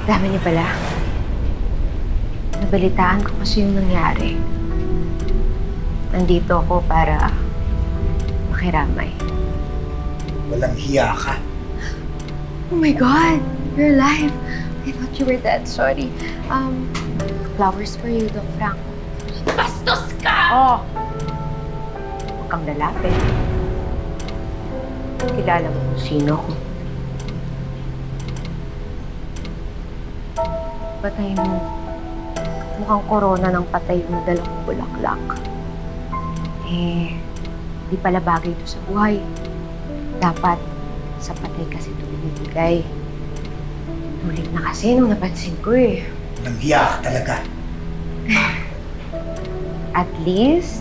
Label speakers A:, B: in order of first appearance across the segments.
A: Dami niyo pala. Nabalitaan ko kasi yung nangyari. Nandito ako para makiramay.
B: Walang hiya ka.
A: Oh my God! You're alive! I thought you were dead. Sorry. Flowers for you, Doc Frank.
C: Bastos ka!
A: Oh! Huwag kang lalapit. Kilala mo kung sino ko. Patay mo. Mukhang korona ng patay yung dalang bulaklak. Eh, di pala bagay ito sa buhay. Dapat sa patay kasi ito binibigay. Tulit na kasi nung napansin ko eh.
B: Walang hiya ka talaga.
A: At least,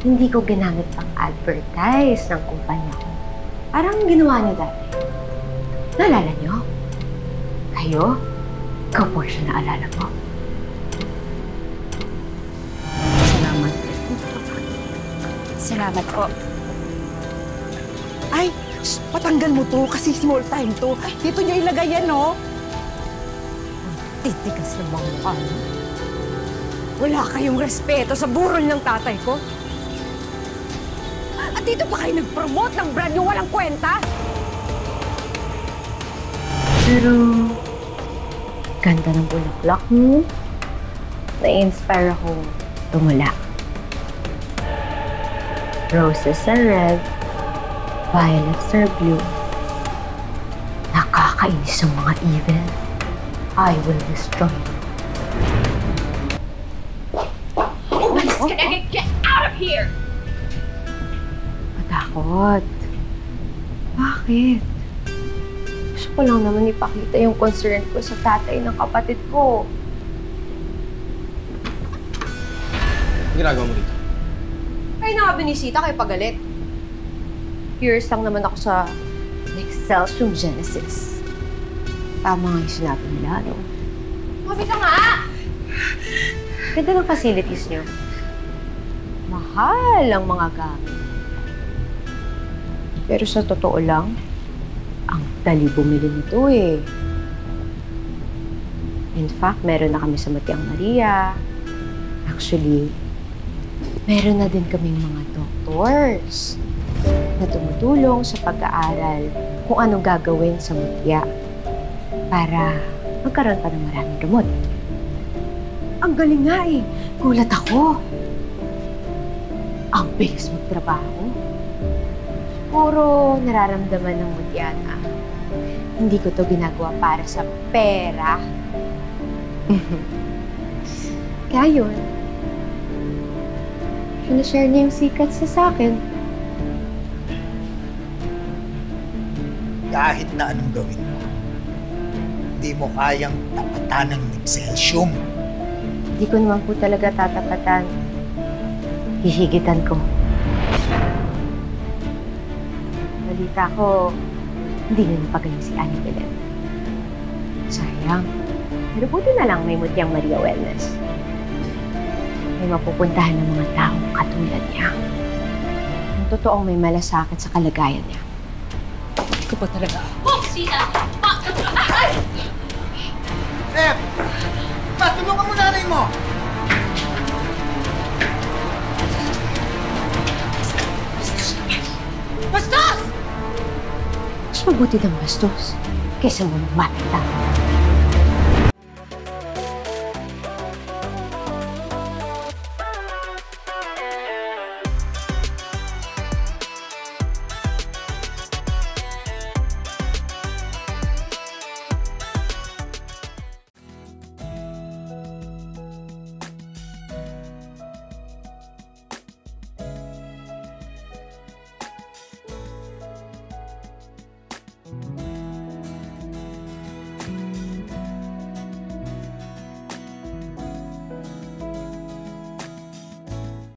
A: hindi ko ginamit pang advertise ng kumpanya ko. Parang ginawa niyo dati. Naalala niyo? Kayo? Ikaw po siya naalala mo.
C: Salamat. Salamat po.
D: Ay, patanggal mo to kasi small time to. Dito niyo ilagay yan, no?
C: Titigas na bang mukha niyo? Wala kayong respeto sa burol ng tatay ko? At dito pa kayo nag-promote ng brand yung walang kwenta?
A: Pero, ganda ng bulaklak mo. Na-inspire ako tumula. Roses are red, violets are blue. Nakakainis ang mga evil. I will destroy you.
C: Umalis ka na! Get out of here!
A: Matakot. Bakit? Gusto ko lang naman ipakita yung concern ko sa tatay ng kapatid ko.
E: Ang ginagawa mo dito?
A: Ay, nakabinisita kayo pagalit. Curious lang naman ako sa Excelsior Genesis. Tama nga yung sinabi nila, no? Mabi ka nga! Ganda ng facilities niyo. Mahal ang mga gamit. Pero sa totoo lang, ang dali bumili nito eh. In fact, meron na kami sa Matiang Maria. Actually, meron na din kaming mga doctors na tumutulong sa pag-aaral kung anong gagawin sa mutya para magkaroon pa ng maraming gamot. Ang galing nga eh. Gulat ako. Ang bilis magtrabaho. Puro nararamdaman ng mutya na hindi ko to ginagawa para sa pera. Kaya yun, sinashare niya yung secrets niya sa akin.
B: Kahit na anong gawin mo, hindi mo kayang tapatan ng Excelsior.
A: Hindi ko naman po talaga tatapatan. Hihigitan ko. Balita ko, hindi na napagaling si Annie Belen. Sayang. Pero buti na lang may Mutiang Maria Wellness. May mapupuntahan ng mga taong katulad niya. Ang totoong may malasakit sa kalagayan niya.
C: Hindi ko pa talaga.
F: Oh, Sita! Ay!
B: Steph! Matulungan mo nanay mo!
F: Bastos!
A: Mas mabuti ng bastos kaysa mo matay.